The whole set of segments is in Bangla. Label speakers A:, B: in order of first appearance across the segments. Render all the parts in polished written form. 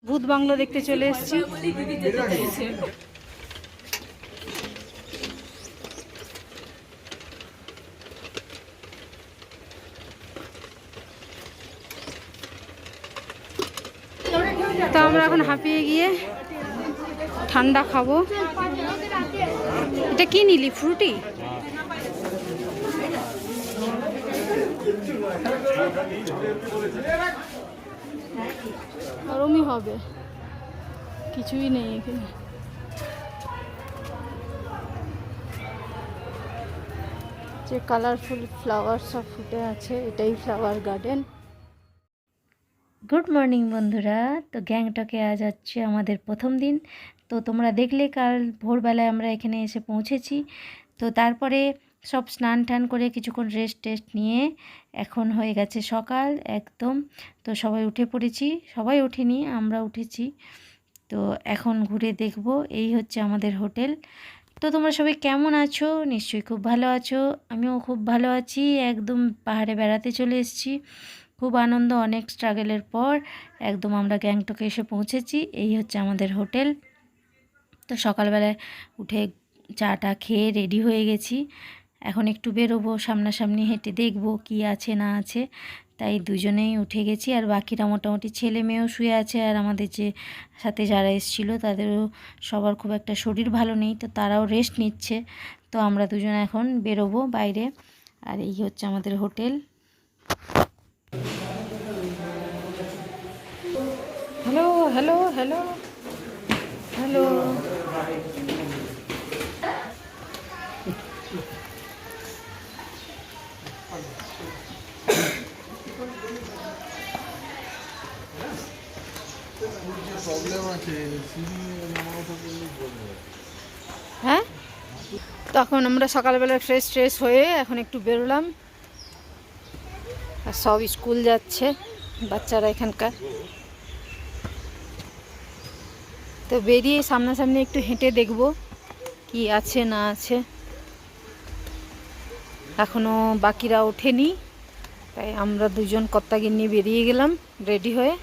A: ভূত বাংলা দেখতে চলে এসেছি। তো আমরা এখন হাঁপিয়ে গিয়ে ঠান্ডা খাবো। এটা কি নিলি? ফ্রুটি? গরমই হবে, কিছুই নেই এখানে। যে কালারফুল ফ্লাওয়ার সব ফুটে আছে, এটাই ফ্লাওয়ার গার্ডেন।
B: গুড মর্নিং বন্ধুরা। তো গ্যাংটকে আজ হচ্ছে আমাদের প্রথম দিন। তো তোমরা দেখলে কাল ভোরবেলায় আমরা এখানে এসে পৌঁছেছি। তো তারপরে সব স্নান টান করে কিছুক্ষণ রেস্ট টেস্ট নিয়ে এখন হয়ে গেছে সকাল একদম। তো সবাই উঠে পড়েছি, সবাই ওঠেনি, আমরা উঠেছি। তো এখন ঘুরে দেখব। এই হচ্ছে আমাদের হোটেল। তো তোমরা সবাই কেমন আছো? নিশ্চয়ই খুব ভালো আছো, আমিও খুব ভালো আছি। একদম পাহাড়ে বেড়াতে চলে এসেছি, খুব আনন্দ, অনেক স্ট্রাগলের পর একদম আমরা গ্যাংটকে এসে পৌঁছেছি। এই হচ্ছে আমাদের হোটেল। তো সকালবেলায় উঠে চাটা খেয়ে রেডি হয়ে গেছি। এখন একটু বেরোবো, সামনাসামনি হেঁটে দেখব কি আছে না আছে। তাই দুজনেই উঠে গেছি, আর বাকিরা মোটামুটি ছেলে মেয়েও শুয়ে আছে। আর আমাদের যে সাথে যারা এসেছিলো তাদেরও সবার খুব একটা শরীর ভালো নেই, তো তারাও রেস্ট নিচ্ছে। তো আমরা দুজন এখন বেরোবো বাইরে। আর এই হচ্ছে আমাদের hotel.
A: Hello hello hello hello. হ্যাঁ, তখন আমরা সকালবেলা ফ্রেশ ট্রেশ হয়ে এখন একটু বেরোলাম। আর সব স্কুল যাচ্ছে বাচ্চারা এখানকার। তো বেরিয়ে সামনাসামনি একটু হেঁটে দেখব কি আছে না আছে। এখনও বাকিরা ওঠেনি, তাই আমরা দুজন কর্তাগিন্নি বেরিয়ে গেলাম রেডি হয়ে।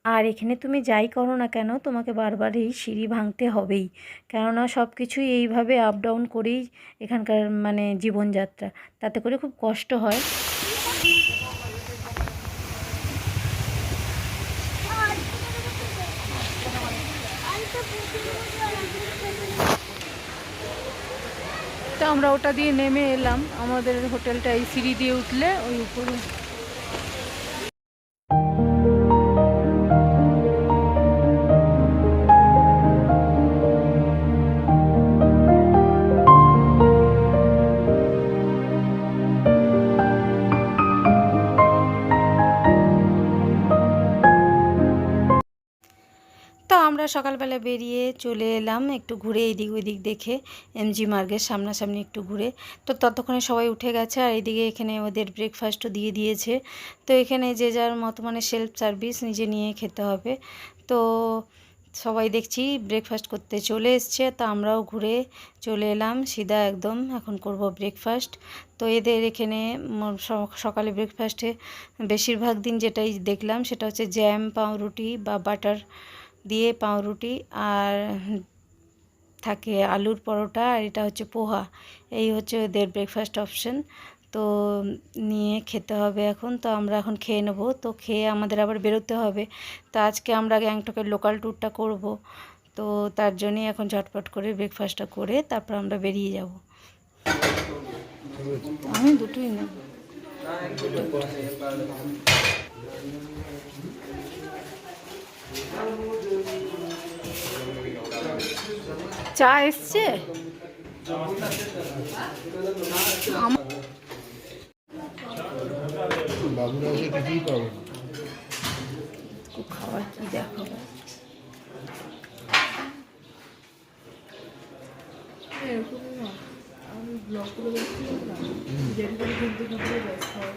B: আর এখানে তুমি যাই করো না কেন, তোমাকে বারবার এই সিঁড়ি ভাঙতে হবেই, কেননা সব কিছুই এইভাবে আপ ডাউন করেই এখানকার মানে জীবনযাত্রা, তাতে করে খুব কষ্ট হয়।
A: তো আমরা ওটা দিয়ে নেমে এলাম। আমাদের হোটেলটা এই সিঁড়ি দিয়ে উঠলে ওই উপরে।
B: তো আমরা সকালবেলা বেরিয়ে চলে এলাম একটু ঘুরে, এদিক ওইদিক দেখে এমজি মার্গের সামনাসামনি একটু ঘুরে। তো ততক্ষণে সবাই উঠে গেছে, আর এইদিকে এখানে ওদের ব্রেকফাস্টও দিয়ে দিয়েছে। তো এখানে যে যার মতো মানে সেলফ সার্ভিস, নিজে নিয়ে খেতে হবে। তো সবাই দেখছি ব্রেকফাস্ট করতে চলে এসছে। তো আমরাও ঘুরে চলে এলাম সিধা একদম, এখন করব ব্রেকফাস্ট। তো এদের এখানে সকালে ব্রেকফাস্টে বেশিরভাগ দিন যেটাই দেখলাম সেটা হচ্ছে জ্যাম, পাউরুটি বা বাটার দিয়ে পাউরুটি, আর থাকে আলুর পরোটা, আর এটা হচ্ছে পোহা। এই হচ্ছে ওদের ব্রেকফাস্ট অপশন। তো নিয়ে খেতে হবে এখন। তো আমরা এখন খেয়ে নেব। তো খেয়ে আমাদের আবার বেরোতে হবে। তো আজকে আমরা গ্যাংটকের লোকাল ট্যুরটা করব। তো তার জন্যই এখন ঝটপট করে ব্রেকফাস্টটা করে তারপর আমরা বেরিয়ে যাব।
A: আমি দুটোই নেব। চা এসছে? খাবার কি দেখাবো? আমি ব্লগ করে দেখছিলাম না, যেটা ঘুরতে ঘুরতে ব্যস্ত হয়।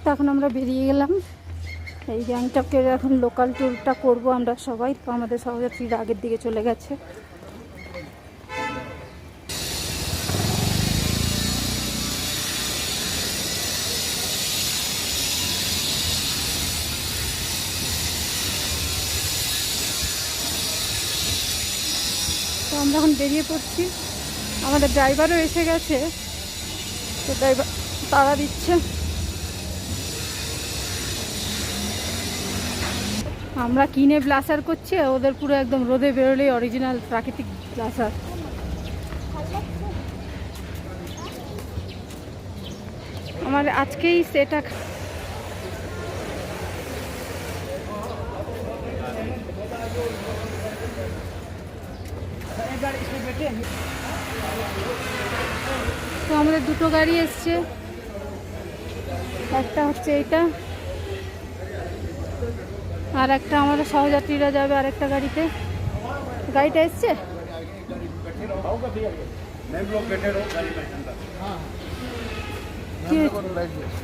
A: তো এখন আমরা বেরিয়ে গেলাম। এই গ্যাংটকের এখন লোকাল ট্যুরটা করব আমরা সবাই। তো আমাদের সহযাত্রীরা আগের দিকে চলে গেছে। তো আমরা এখন বেরিয়ে পড়ছি। আমাদের ড্রাইভারও এসে গেছে, তো ড্রাইভার তাড়া দিচ্ছে। আমরা কিনে ব্লাসার করছি, ওদের পুরো একদম রোদে বেরোলেই অরিজিনাল প্রাকৃতিক ব্লাসার। আমার আজকেই সেটা তো আমাদের দুটো গাড়ি এসছে, একটা হচ্ছে এইটা, আর একটা আমাদের সহযাত্রীরা যাবে আরেকটা গাড়িতে। গাড়িটা এসছে,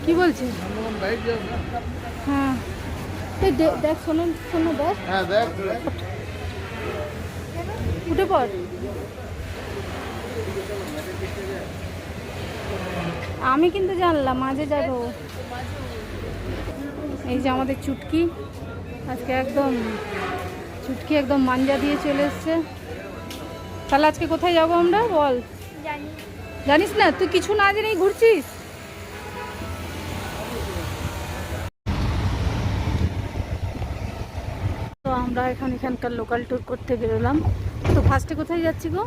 A: কি বলছে? হ্যাঁ দেখ, শোনো শোনো, দেখ উঠে পড়। আমি কিন্তু জানলাম মাঝে যাবো। এই যে আমাদের চুটকি আজকে একদম মাঞ্জা দিয়ে চলে এসছে। তাহলে আজকে কোথায় যাবো আমরা বল? জানিস না? তুই কিছু না জেনেই ঘুরছিস। তো আমরা এখানকার লোকাল ট্যুর করতে বেরোলাম। তো ফার্স্টে কোথায় যাচ্ছি গো?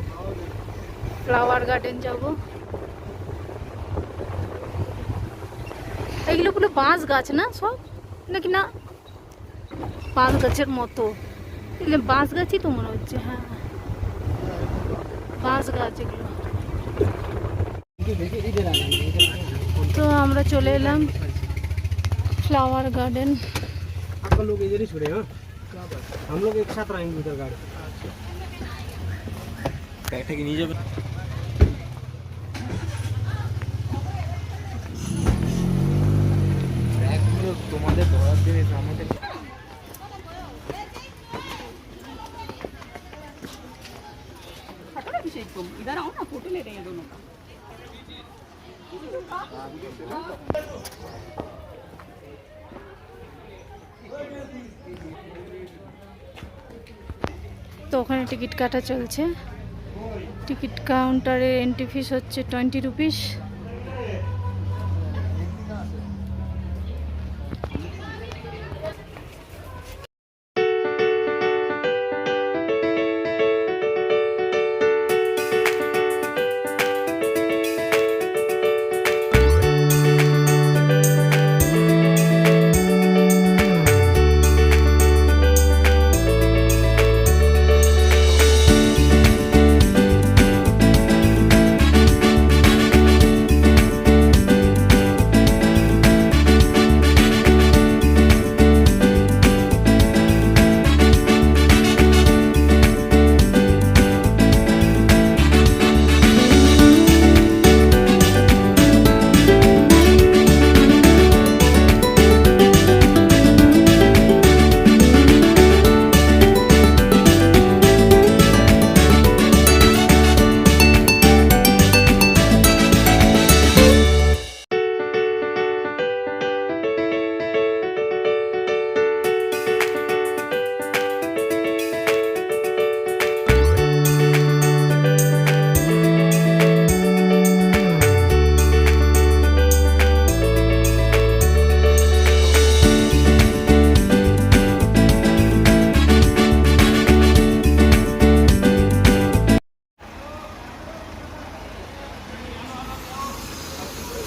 A: ফ্লাওয়ার গার্ডেন যাব। এইগুলো কোনো বাঁশ গাছ না সব, নাকি না বাঁশ গাছের মতো? এগুলো বাঁশ গাছই তো মনে হচ্ছে। হ্যাঁ, বাঁশ গাছ এগুলো। তো আমরা চলে এলাম फ्लावर गार्डन।
C: आपका लोग इधर ही छोड़े, हाँ हम लोग एक साथ रहेंगे उधर गाड़ी बैठे के नीचे तुम्हारे बहुत दिन सामने
D: इधर आओ ना, फोटो ले रहे हैं दोनों का।
A: তো ওখানে টিকিট কাটা চলছে। টিকিট কাউন্টারে এন্ট্রি ফিস হচ্ছে 20 রুপিস।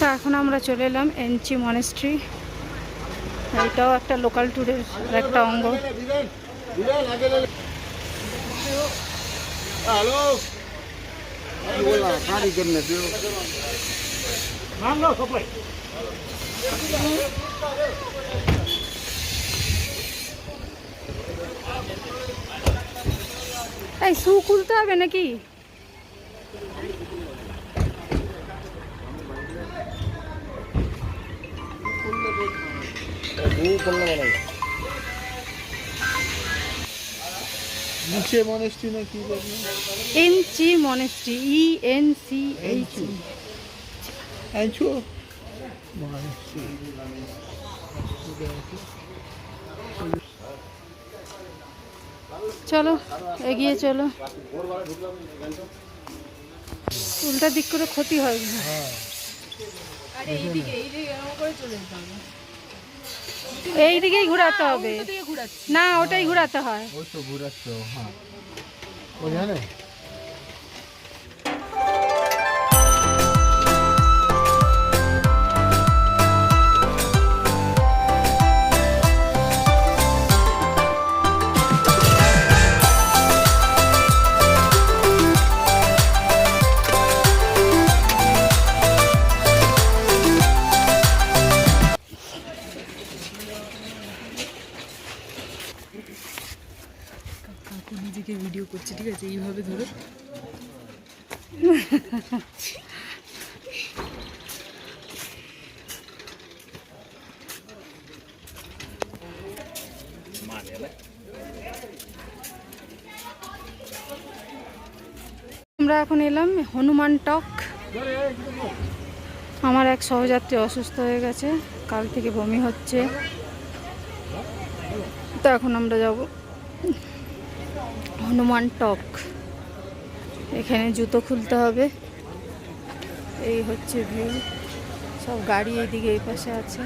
A: তো এখন আমরা চলে এলাম এনচি মনেস্ট্রি। এটাও একটা লোকাল ট্যুরের একটা অঙ্গ। এই শু খুলতে হবে নাকি?
E: নিচে মনেস্ট্রি না কি বলবো?
A: এনচি মনেস্ট্রি, ENCH।
E: এনচো মনেস্ট্রি।
A: চলো এগিয়ে চলো, উল্টা দিক করে ক্ষতি হয় না। এই দিকেই ঘোরাতে হবে না, ওটাই ঘোরাতে হয়।
E: ওই তো ঘুরাচ্ছে, হ্যাঁ ও জানে।
D: নিজেকে ভিডিও করছে, ঠিক আছে, এইভাবে ধরো।
A: আমরা এখন এলাম হনুমান টক। আমার এক সহযাত্রী অসুস্থ হয়ে গেছে, কাল থেকে বমি হচ্ছে, তো এখন আমরা যাব হনুমান টক। এখানে জুতো খুলতে হবে। এই হচ্ছে ভিউ, সব গাড়ি এইদিকে এই পাশে আছে।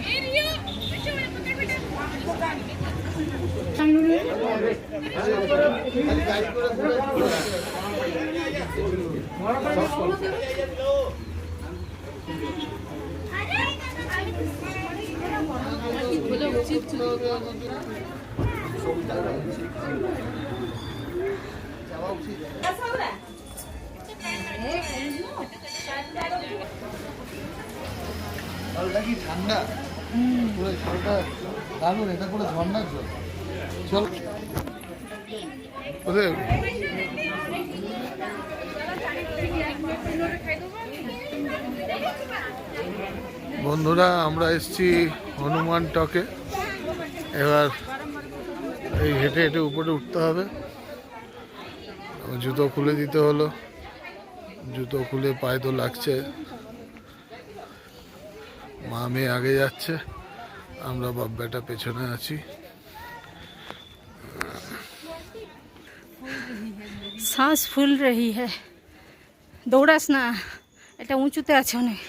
E: ঠান্ডা পুরো জলটা দারুণ, এটা পুরো ঝর্ণার জল। চল ওদের বন্ধুরা, আমরা এসেছি হনুমান টকে। এবার এই হেঁটে হেঁটে উপরে উঠতে হবে। জুতো খুলে দিতে হলো, জুতো খুলে পায়ে তো লাগছে। মা মেয়ে আগে যাচ্ছে, আমরা বাপ বেটা পেছনে আছি।
A: শ্বাস ফুল রহি হ্যাঁ, দৌড়াস না, এটা উঁচুতে আছে অনেক।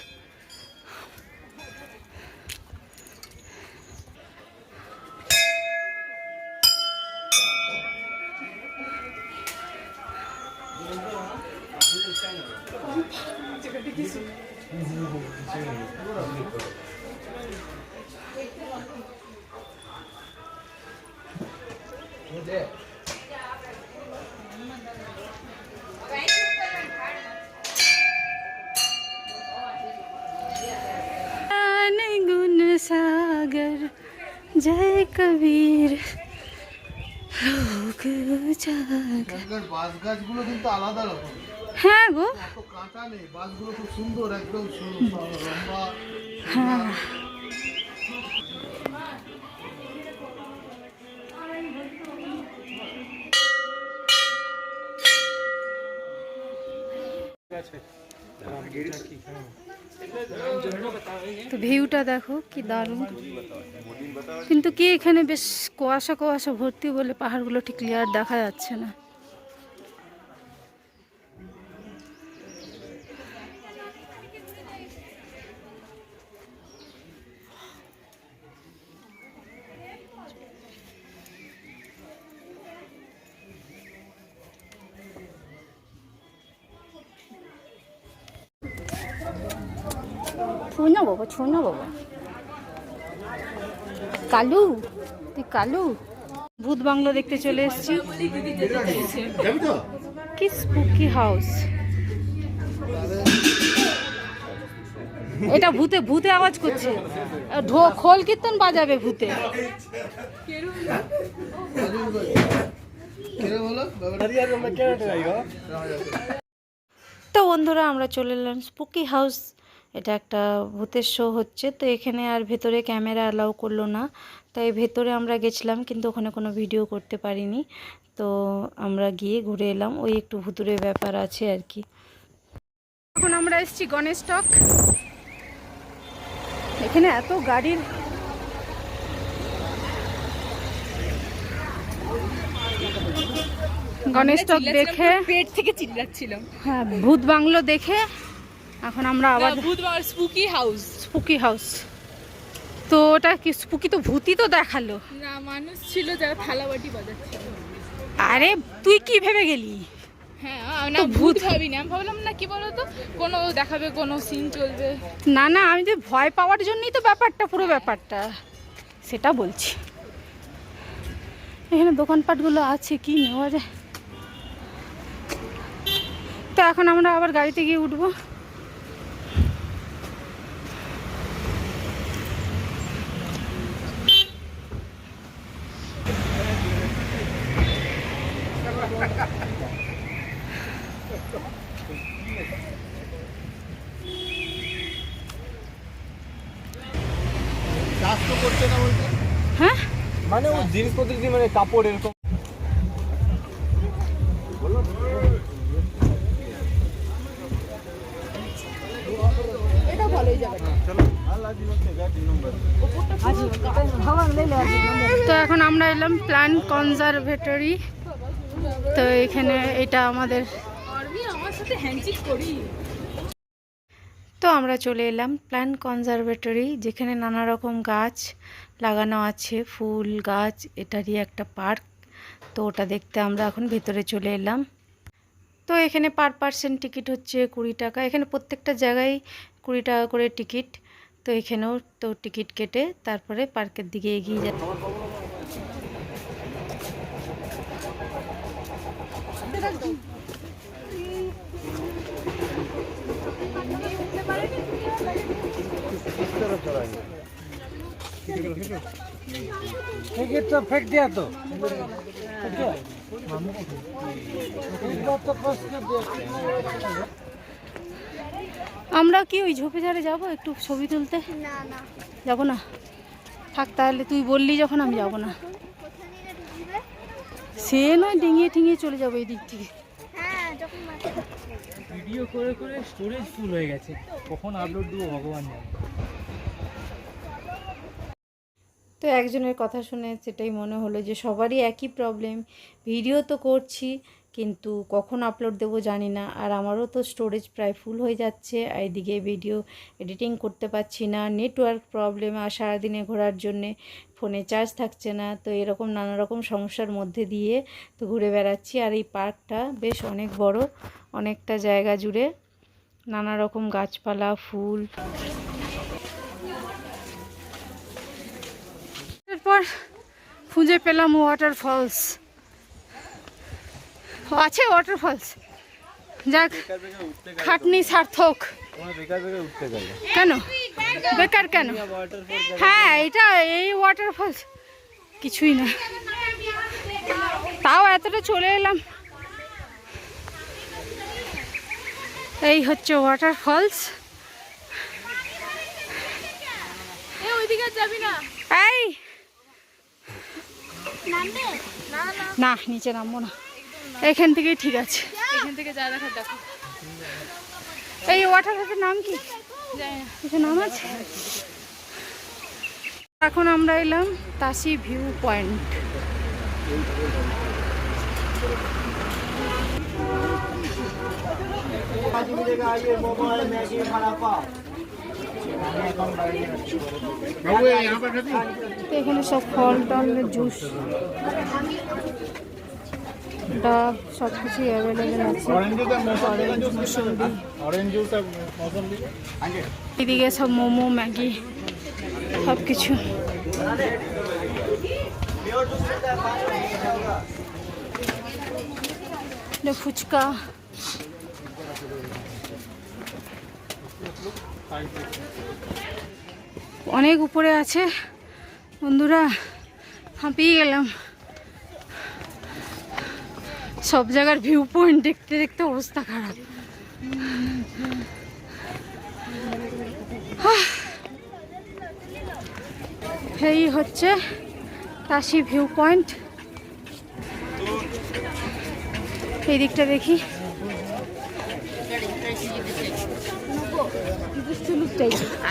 A: गुण सागर जय कबीर लोक जागर।
E: বাঁশ গাছগুলো কিন্তু আলাদা রকম,
A: হ্যাঁ গো,
E: এত কাঁটা নেই, বাঁশগুলো খুব সুন্দর, একদম লম্বা।
A: হ্যাঁ তো ভিউটা দেখো কি দারুণ, কিন্তু কি এখানে বেশ কুয়াশা কুয়াশা ভর্তি বলে পাহাড়গুলো ঠিক ক্লিয়ার দেখা যাচ্ছে না। ছুঁনা বাবা, ছুঁনা বাবা, কালু তুই কালু। ভূত বাংলো দেখতে চলে এসেছি। কি স্পুকি হাউস এটা, ভূতে ভূতে আওয়াজ করছে, খোল কীর্তন বাজাবে ভূতে। তো বন্ধুরা, আমরা চলে এলাম স্পুকি হাউস।
B: এটা একটা ভূতের শো হচ্ছে। তো এখানে আর ভেতরে ক্যামেরা অ্যালাউ করলো না, তাই ভেতরে আমরা গেছিলাম কিন্তু ওখানে কোনো ভিডিও করতে পারিনি। তো আমরা গিয়ে ঘুরে এলাম, ওই একটু ভুতুরের ব্যাপার আছে আর কি।
A: এখন আমরা এসেছি গণেশ টক। এখানে এত গাড়ির গণেশ টক দেখে
D: পেট থেকে চিল্লাচ্ছিলাম।
A: হ্যাঁ, ভূত বাংলো দেখে এখন আমরা আবার
D: ভূত স্পুকি হাউস।
A: Spooky house. তো ওটা কি স্পুকি? তো ভূতই তো দেখালো।
D: না, মানুষ ছিল যারা থালাবাটি বাজাচ্ছিল।
A: আরে তুই কি ভেবে গেলি?
D: হ্যাঁ, না ভূত ভাবিনি, আমি ভাবলাম না কি বলতো কোনো দেখাবে, কোনো সিন চলবে।
A: না না, আমি তো ভয় পাওয়ার জন্যই তো ব্যাপারটা, পুরো ব্যাপারটা সেটা বলছি। এখানে দোকানপাটগুলো আছে, কি নেওয়া যায়। তো এখন আমরা আবার গাড়িতে গিয়ে উঠবো।
C: চাষ তো করছে না বলতে,
A: হ্যাঁ,
C: মানে ও জিনিসপত্র দিয়ে মানে কাপড় এরকম
A: তো এখন আমরা এলাম প্ল্যান্ট কনজারভেটরি। তো এখানে এটা আমাদের,
D: আমার সাথে হ্যান্ডশেক করি।
B: তো আমরা চলে এলাম প্ল্যান্ট কনজারভেটরি, যেখানে নানা রকম গাছ লাগানো আছে, ফুল গাছ, এটারই একটা পার্ক। তো ওটা দেখতে আমরা এখন ভেতরে চলে এলাম। তো এখানে পার পার্সন টিকিট হচ্ছে 20 টাকা। এখানে প্রত্যেকটা জায়গায় 20 টাকা করে টিকিট। তো এখানেও তো টিকিট কেটে তারপরে পার্কের দিকে এগিয়ে যায়।
C: तो फेंक दिया तो
A: আমরা কি ওই ঝোপে ঝাড়ে যাবো একটু ছবি তুলতে?
F: না না,
A: যাবো না, থাক তাহলে। তুই বললি যখন, আমি যাবো না।
F: কোথায় নিয়ে ঘুরবে?
A: সে নয়, ডিঙিয়ে টিঙিয়ে চলে যাবো এই দিক থেকে।
F: হ্যাঁ, যখন মাঠে
C: ভিডিও করে করে স্টোরেজ ফুল হয়ে গেছে, কখন আপলোড দেবো ভগবান জানে।
B: তো একজনের কথা শুনে সেটাই মনে হলো যে সবারই একই প্রবলেম, ভিডিও তো করছি কিন্তু কখন আপলোড দেবো জানি না। আর আমারও তো স্টোরেজ প্রায় ফুল হয়ে যাচ্ছে, আর এদিকে ভিডিও এডিটিং করতে পারছি না, নেটওয়ার্ক প্রবলেম, আর সারাদিনে ঘোরার জন্যে ফোনে চার্জ থাকছে না। তো এরকম নানা রকম সমস্যার মধ্যে দিয়ে তো ঘুরে বেড়াচ্ছি। আর এই পার্কটা বেশ অনেক বড়, অনেকটা জায়গা জুড়ে নানা রকম গাছপালা, ফুল।
A: এরপর খুঁজে পেলাম ওয়াটারফলস। আছে ওয়াটারফলস, যাক খাটনি সার্থক। কেন বেকার কেন? হ্যাঁ, এটা এই ওয়াটারফলস কিছুই না, তাও এতটা চলে এলাম। এই হচ্ছে ওয়াটারফলস।
D: ওইদিকে যাবি না?
A: এই
F: নামবে? না না,
A: না, নিচে নামবো না, এখান থেকেই ঠিক আছে।
D: এখান থেকে যা দেখা দেখো।
A: এই ওয়াটারফলসের নাম কি?
D: জানি না।
A: কিছু নাম আছে? এখন আমরা এলাম তাসি ভিউ পয়েন্ট। তো এখানে সব ফল টল জুস, ডাব সব কিছুই অ্যাভেলেবেল আছে। এদিকে সব মোমো, ম্যাগি সব কিছু। ফুচকা, অনেক উপরে আছে বন্ধুরা, হাঁপিয়ে গেলাম। সব জায়গার ভিউ পয়েন্ট দেখতে দেখতে অবস্থা খারাপ। এই হচ্ছে তাসি ভিউ পয়েন্ট। এই দিকটা দেখি,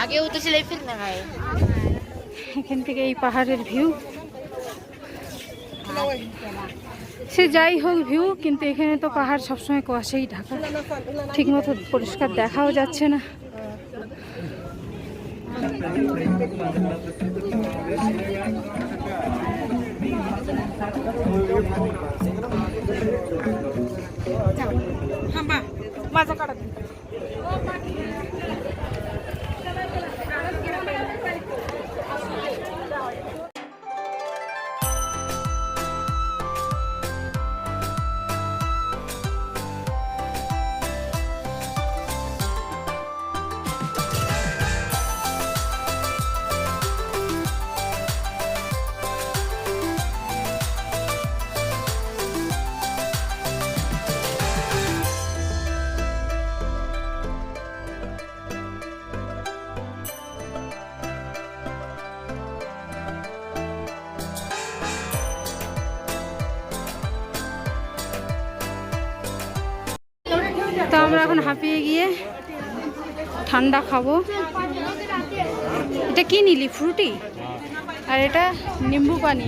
F: আগে উঠেছিল ফিল না ভাই।
A: এখান থেকে এই পাহাড়ের ভিউ। সে যাই হোক ভিউ, কিন্তু এখানে তো পাহাড় সবসময় কুয়াশাই ঢাকা, ঠিক মতো পরিষ্কার দেখাও যাচ্ছে না। তো আমরা এখন হাঁপিয়ে গিয়ে ঠান্ডা খাবো। এটা কি নিলি, ফ্রুটি? আর এটা নিম্বু পানি।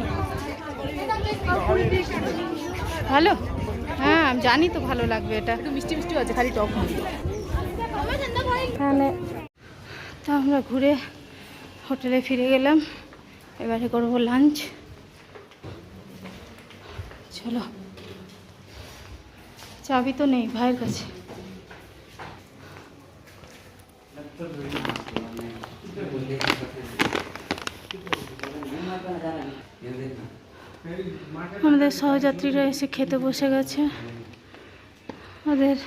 A: ভালো? হ্যাঁ আমি জানি তো ভালো লাগবে। এটা
D: একটু মিষ্টি মিষ্টি আছে, খালি টক না।
A: তাহলে তো আমরা ঘুরে হোটেলে ফিরে গেলাম। এবারে করবো লাঞ্চ। চলো, চাবি তো নেই ভাইয়ের কাছে। আমাদের সহযাত্রীরা এসে খেতে বসে গেছে। ওদের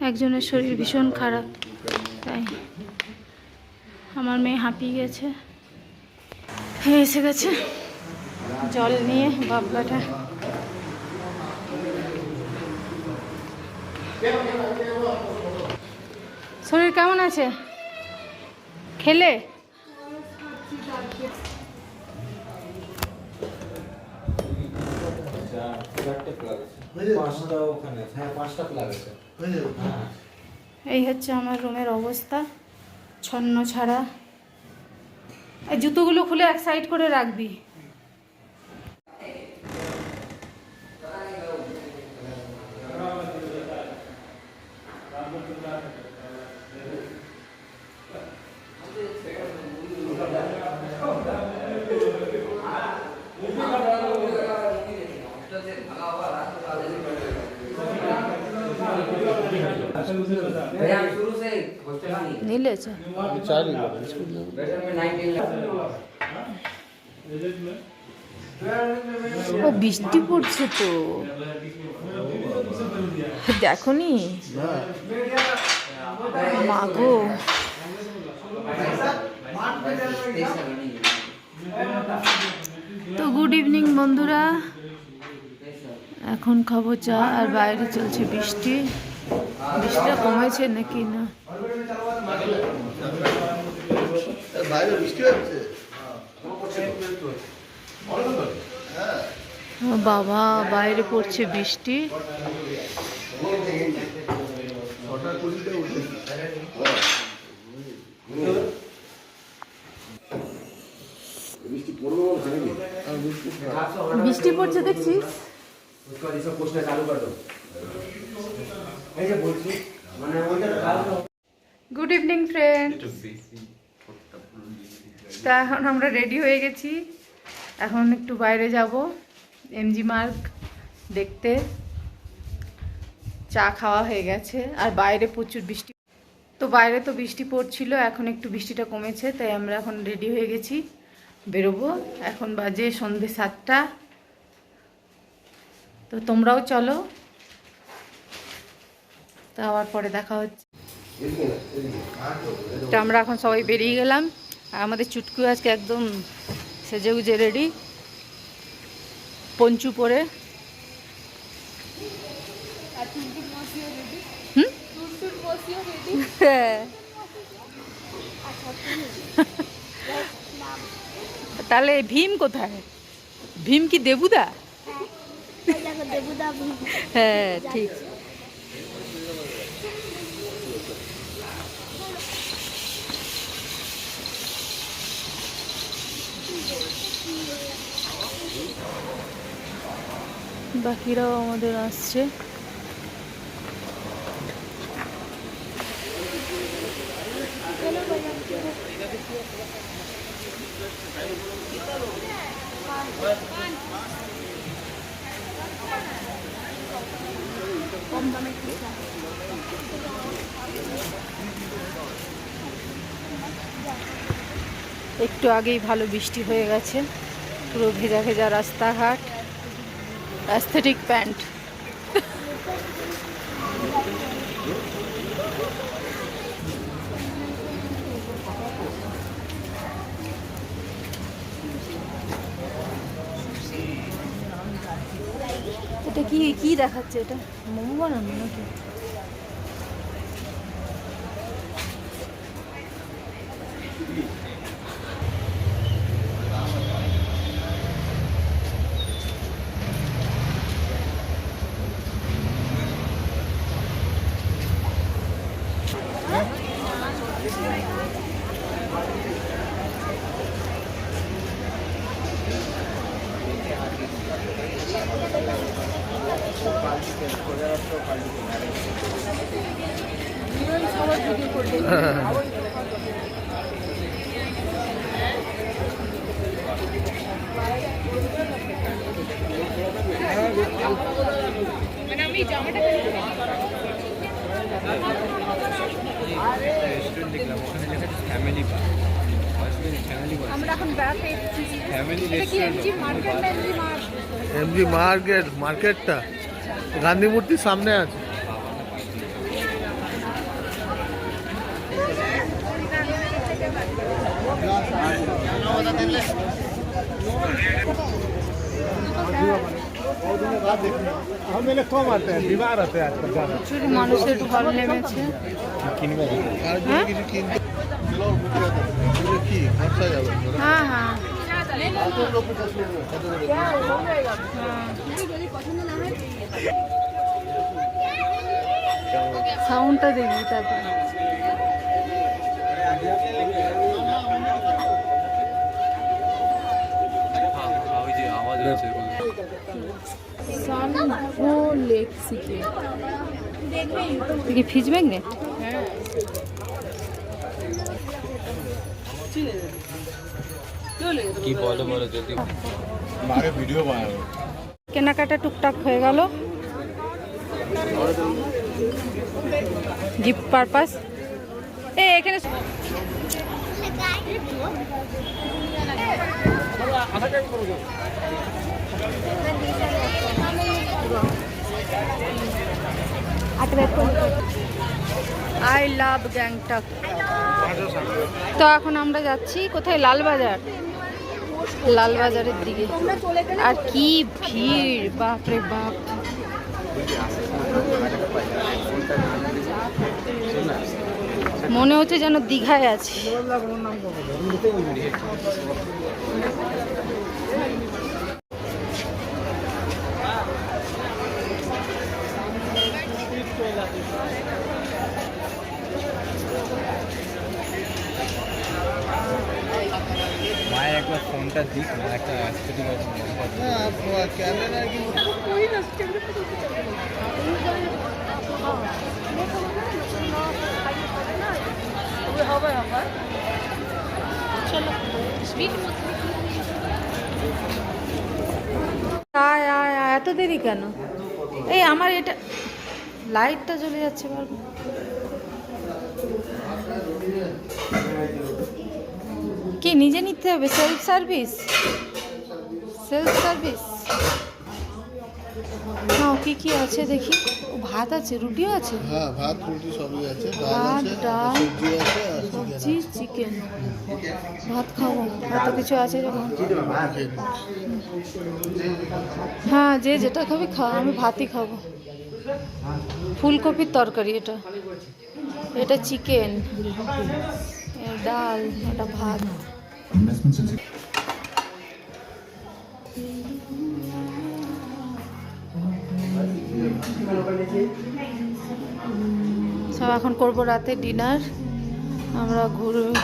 A: একজনের শরীর ভীষণ খারাপ, তাই আমার মেয়ে হাঁপিয়ে গেছে, এসে গেছে জল নিয়ে বাবলাটা। শরীর কেমন আছে? খেলে? এই হচ্ছে আমার রুমের অবস্থা, ছন্ন ছাড়া। এই জুতোগুলো খুলে এক সাইড করে রাখবি। नीलेছে ও বৃষ্টি পড়ছে তো, দেখোনি? মাগো, তো গুড ইভিনিং বন্ধুরা, এখন খাবো চা। আর বাইরে চলছে বৃষ্টি। বৃষ্টিটা কমেছে নাকি না?
E: বাইরে বৃষ্টি হচ্ছে।
A: ও বাবা, বাইরে পড়ছে বৃষ্টি। বৃষ্টি পড়ছে দেখছিস? Good evening friend. তা এখন আমরা রেডি হয়ে গেছি, এখন একটু বাইরে যাব এমজি মার্গ দেখতে। চা খাওয়া হয়ে গেছে, আর বাইরে প্রচুর বৃষ্টি। তো বাইরে তো বৃষ্টি পড়ছিল, এখন একটু বৃষ্টিটা কমেছে, তাই আমরা এখন রেডি হয়ে গেছি, বেরোবো। এখন বাজে সন্ধ্যে 7টা। তো তোমরাও চলো, তো আবার পরে দেখা হচ্ছে। তো আমরা এখন সবাই বেরিয়ে গেলাম। আর আমাদের চুটকু আজকে একদম সেজে গুজে রেডি, পঞ্চু পরে। তাহলে ভীম কোথায়? ভীম কি দেবুদা? হ্যাঁ ঠিক। বাকিরাও আমাদের আসছে। একটু আগেই ভালো বৃষ্টি হয়ে গেছে, পুরো ভেজা ভেজা রাস্তাঘাট, অ্যাস্থেটিক প্যান্ট। এটা কি কি দেখাচ্ছে? এটা মোমো বানানো নাকি?
D: মানে আমি জামাটা আমরা এখন বেড়াতে এসেছি। এটা কি এমজি মার্কেট না এমজি মার্ট?
E: এমজি মার্কেটটা গান্ধী মূর্তির সামনে আছে।
A: প্রচুর মানুষের ঢল নেমেছে। হ্যাঁ হ্যাঁ সাউন্ডটা দেখবি তারপর। লেক সিটি কি ফিজ ম্যাগনেট?
C: কি বলো বলো জলদি
E: আগে ভিডিও বানাবো।
A: কেনাকাটা টুকটাক হয়ে গেল গিফট পারপাস। এখানে আই লাভ গ্যাংটক। তো এখন আমরা যাচ্ছি কোথায়? লালবাজার, লালবাজারের দিকে। আর কি ভিড়, বাপরে বাপ। মনে হচ্ছে যেন দীঘায় আছি।
C: মায়ের একবার ফোনটা দিক না, একটা অ্যাস্থেটিক আছে
E: ক্যামেরা
A: আয় আয় আয়, এত দেরি কেন? এই আমার এটা লাইটটা জ্বলে যাচ্ছে বারবার। কি নিজে নিতে হবে? Self service, self service. হ্যাঁ কি কি আছে দেখি। ও ভাত আছে, রুটিও আছে।
E: হ্যাঁ ভাত রুটি সবই আছে, ডাল
A: ভাত,
E: আছে,
A: ডাল,
E: সবজি আছে আর
A: সবজি, চিকেন। ভাত খাবো, এত কিছু আছে যখন। হ্যাঁ যে যেটা খাবি খা, আমি ভাতই খাবো। ফুলকপির তরকারি এটা, এটা চিকেন, ডাল, এটা ভাত। সব এখন করবো রাতে ডিনার। আমরা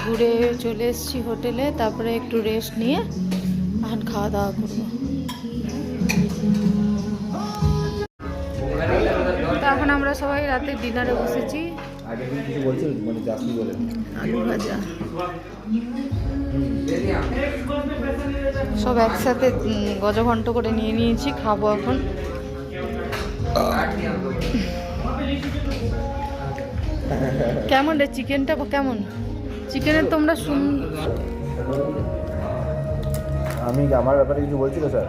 A: ঘুরে চলে এসেছি হোটেলে, তারপরে একটু রেস্ট নিয়ে এখন খাওয়া দাওয়া করবো। তো এখন আমরা সবাই রাতে ডিনারে বসেছি। আলু ভাজা সব একসাথে গজঘণ্ট করে নিয়ে নিয়েছি, খাবো এখন। কেমন রে চিকেনটা, কেমন চিকেনের তোমরা
G: আমি আমার ব্যাপারে কিছু বলছিল স্যার।